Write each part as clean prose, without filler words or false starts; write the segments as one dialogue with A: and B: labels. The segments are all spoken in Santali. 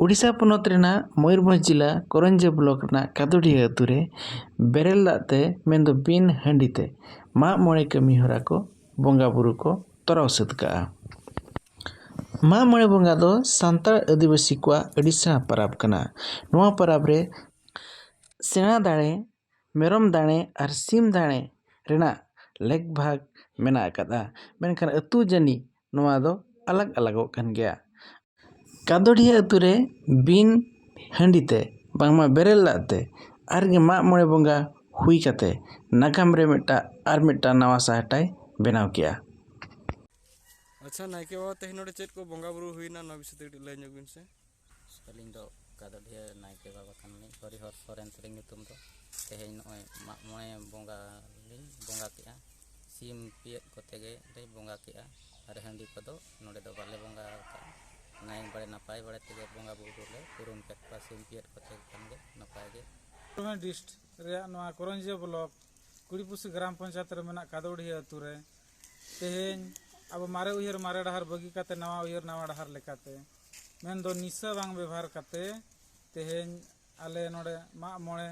A: उड़ीसा पनत रेना मयूरभंज जिला करंजे ब्लॉक रेना कादोडिया अतु रे बेरेल दाते मेंदो बिन हंडीते माग मोणे कमी हरा को बोंगा बुरु को तराव सद काआ। माग मोणे बोंगा दो सांतार आदिवासी को अड़ी सेणा पराब कना। नोआ पराब रे सेणा दाणे मेरम दाणे और सीम दाणे रेना लेग भाग मेना अकादा मेनखान अतु जानी नोआ दो अलग अलगो कन गया। कादोडिया अतु रे बिन हंडीते बांगमा बेरेल दाते आरगे माग मोणे बोंगा हुई काते नागाम रे मिट्टा नवा साहटाय बेनाव किया।
B: अच्छा नायके बाबा तेहन नोडे चेद को बोंगा बुरु हुईना ना विषय ते लय ᱧᱚᱜ ᱵᱤᱱ ᱥᱮ।
C: ᱟᱹᱞᱤᱧ ᱫᱚ ᱠᱟᱫᱚᱰᱤᱦᱟᱹ ᱱᱟᱭᱠᱮ ᱵᱟᱵᱟ ᱠᱟᱱᱟᱞᱤᱧ ᱦᱚᱨᱤᱦᱚᱨ ᱥᱚᱨᱮᱱ ᱛᱟᱹᱞᱤᱧ ᱧᱩᱛᱩᱢ ᱫᱚ। ᱛᱮᱦᱮᱧ ᱱᱚᱜᱼᱚᱭ ᱢᱟᱜ ᱢᱚᱬᱮ ᱵᱚᱸᱜᱟ ᱞᱤᱧ ᱵᱚᱸᱜᱟ ᱠᱮᱜᱼᱟ। ᱥᱤᱢ ᱯᱤᱭᱟᱹᱜ ᱠᱚᱛᱮ ᱜᱮ ᱞᱮ ᱵᱚᱸᱜᱟ ᱠᱮᱜᱼᱟ ᱟᱨ ᱦᱟᱺᱰᱤ ᱠᱚᱫᱚ ᱱᱚᱰᱮ ᱫᱚ ᱵᱟᱞᱮ ᱵᱚᱸᱜᱟ ᱠᱟᱜᱼᱟ। नाय बड़े नपाय बड़े तेगे बोंगा बुरु ले पुरुम केट पा सिम पियत कोते कनगे नपाय गे।
D: डिस्ट्रिक्ट रे नवा करंजे ब्लॉक कुड़ीपुसी ग्राम पंचायत रे मेना कादोडिया अतु रे तेहेñ अब मारे उयहर मारे डहार बगी काते नवा उयहर नवा डहार लेकाते मेन दो निशा बांग व्यवहार काते तेहेñ आले नोडे माग मोणे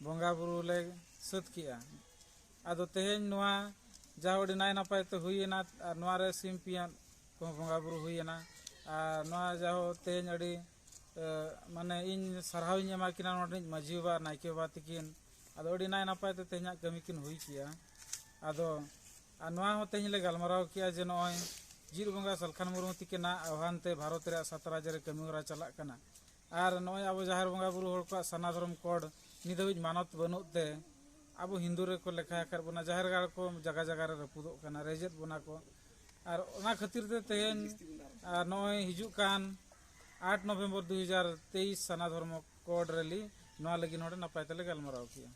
D: बोंगा बुरु ले सद किया। आदो तेहेñ नवा जावड़ी नाय नपाय तो हुईना और नवा रे सिम पिया को बोंगा बुरु हुईना और नवा जाहो तेहेñ अड़ी माने इन सरहाव एमा किना नोडे माझी बाबा नायके बाबा तकिन आदो अड़ी नाय नपाय तो तेहेñ कमी किन हुई किया। आदो नवा हो तेहेñ ले गालमाराव किया जे नोय जीर बोंगा सलखान मुर्मू तकिना आह्वानते भारत रे 7 राज्य रे कमी होरा चलाक कना और नोय अब जाहर बोंगा बुरु होड़ को सना धर्म कोड नित हबिज मानत बनुते अब हिंदू रे को लेखा कर बना जाहर गाड़ को जगह जगह रे रपुदोग कना रेजेत बना को और ओना खातिर ते तेहेñ नोय हिजुक कान 8 नवंबर 2023 सना धर्म कोड रेली नोआ लगी नोडे नपाय तले गालमाराव किया।